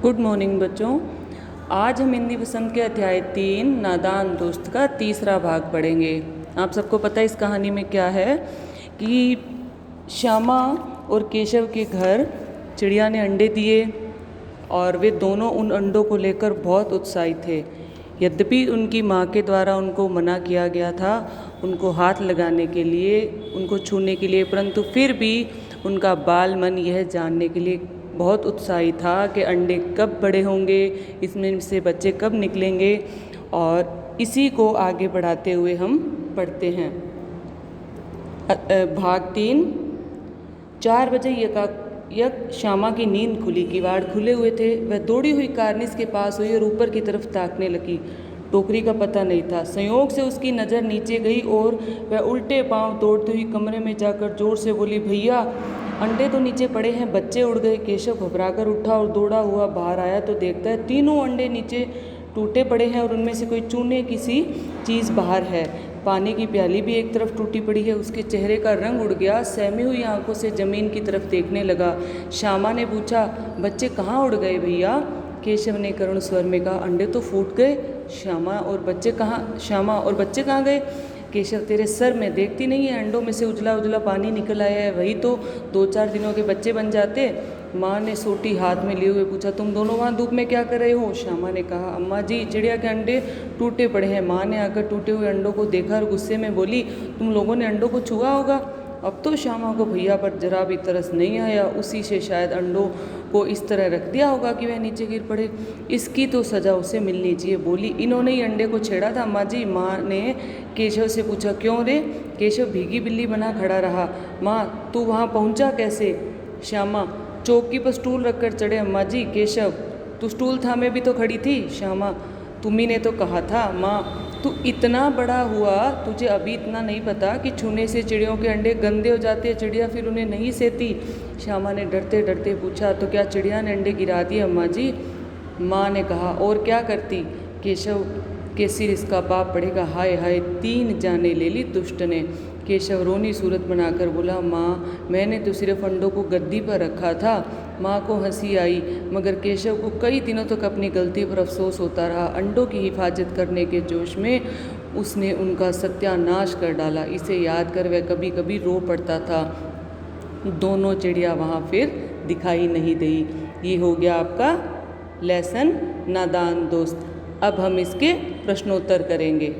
Good morning बच्चों। आज हम हिंदी पसंद के अध्याय 3 नादान दोस्त का तीसरा भाग पढ़ेंगे। आप सबको पता है इस कहानी में क्या है कि श्यामा और केशव के घर चिड़िया ने अंडे दिए और वे दोनों उन अंडों को लेकर बहुत उत्साहित थे। यद्यपि उनकी माँ के द्वारा उनको मना किया गया था उनको हाथ लगाने के लिए, उनको छूने के लिए, परंतु फिर भी उनका बाल मन यह जानने के लिए बहुत उत्साहित था कि अंडे कब बड़े होंगे, इसमें से बच्चे कब निकलेंगे। और इसी को आगे बढ़ाते हुए हम पढ़ते हैं। भाग 3। 4 बजे यक श्यामा की नींद खुली, किवाड़ खुले हुए थे। वह दौड़ी हुई कार्निस के पास हुई और ऊपर की तरफ ताकने लगी। टोकरी का पता नहीं था। संयोग से उसकी नज़र नीचे गई और वह उल्टे पांव दौड़ती हुई कमरे में जाकर जोर से बोली, भैया अंडे तो नीचे पड़े हैं, बच्चे उड़ गए। केशव घबराकर उठा और दौड़ा हुआ बाहर आया तो देखता है तीनों अंडे नीचे टूटे पड़े हैं और उनमें से कोई चूने की सी चीज़ बाहर है। पानी की प्याली भी एक तरफ टूटी पड़ी है। उसके चेहरे का रंग उड़ गया। सहमी हुई आंखों से ज़मीन की तरफ देखने लगा। श्यामा ने पूछा, बच्चे कहाँ उड़ गए भैया? केशव ने करुण स्वर में कहा, अंडे तो फूट गए। श्यामा और बच्चे कहाँ गए? केशव, तेरे सर में देखती नहीं है, अंडों में से उजला उजला पानी निकल आया है, वही तो 2-4 दिनों के बच्चे बन जाते। माँ ने सोटी हाथ में लिए हुए पूछा, तुम दोनों वहाँ धूप में क्या कर रहे हो? श्यामा ने कहा, अम्मा जी चिड़िया के अंडे टूटे पड़े हैं। माँ ने आकर टूटे हुए अंडों को देखा और गुस्से में बोली, तुम लोगों ने अंडों को छुआ होगा। अब तो श्यामा को भैया पर जरा भी तरस नहीं आया। उसी से शायद अंडों को इस तरह रख दिया होगा कि वह नीचे गिर पड़े। इसकी तो सज़ा उसे मिलनी चाहिए। बोली, इन्होंने ही अंडे को छेड़ा था अम्मा जी। माँ ने केशव से पूछा, क्यों रे? केशव भीगी बिल्ली बना खड़ा रहा। माँ, तू वहाँ पहुँचा कैसे? श्यामा, चौकी पर स्टूल रखकर चढ़े अम्मा जी। केशव, तू स्टूल थामे भी तो खड़ी थी। श्यामा, तुम्ही ने तो कहा था। माँ, तू इतना बड़ा हुआ, तुझे अभी इतना नहीं पता कि छूने से चिड़ियों के अंडे गंदे हो जाते हैं, चिड़िया फिर उन्हें नहीं सेती। श्यामा ने डरते डरते पूछा, तो क्या चिड़िया ने अंडे गिरा दिए अम्मा जी? माँ ने कहा, और क्या करती? केशव के सिर इसका पाप पड़ेगा। हाय हाय, 3 जाने ले ली दुष्ट ने। केशव रोनी सूरत बनाकर बोला, माँ मैंने तो सिर्फ अंडों को गद्दी पर रखा था। माँ को हंसी आई, मगर केशव को कई दिनों तक अपनी गलती पर अफसोस होता रहा। अंडों की हिफाजत करने के जोश में उसने उनका सत्यानाश कर डाला। इसे याद कर वह कभी कभी रो पड़ता था। दोनों चिड़िया वहाँ फिर दिखाई नहीं दी। ये हो गया आपका लेसन नादान दोस्त। अब हम इसके प्रश्नोत्तर करेंगे।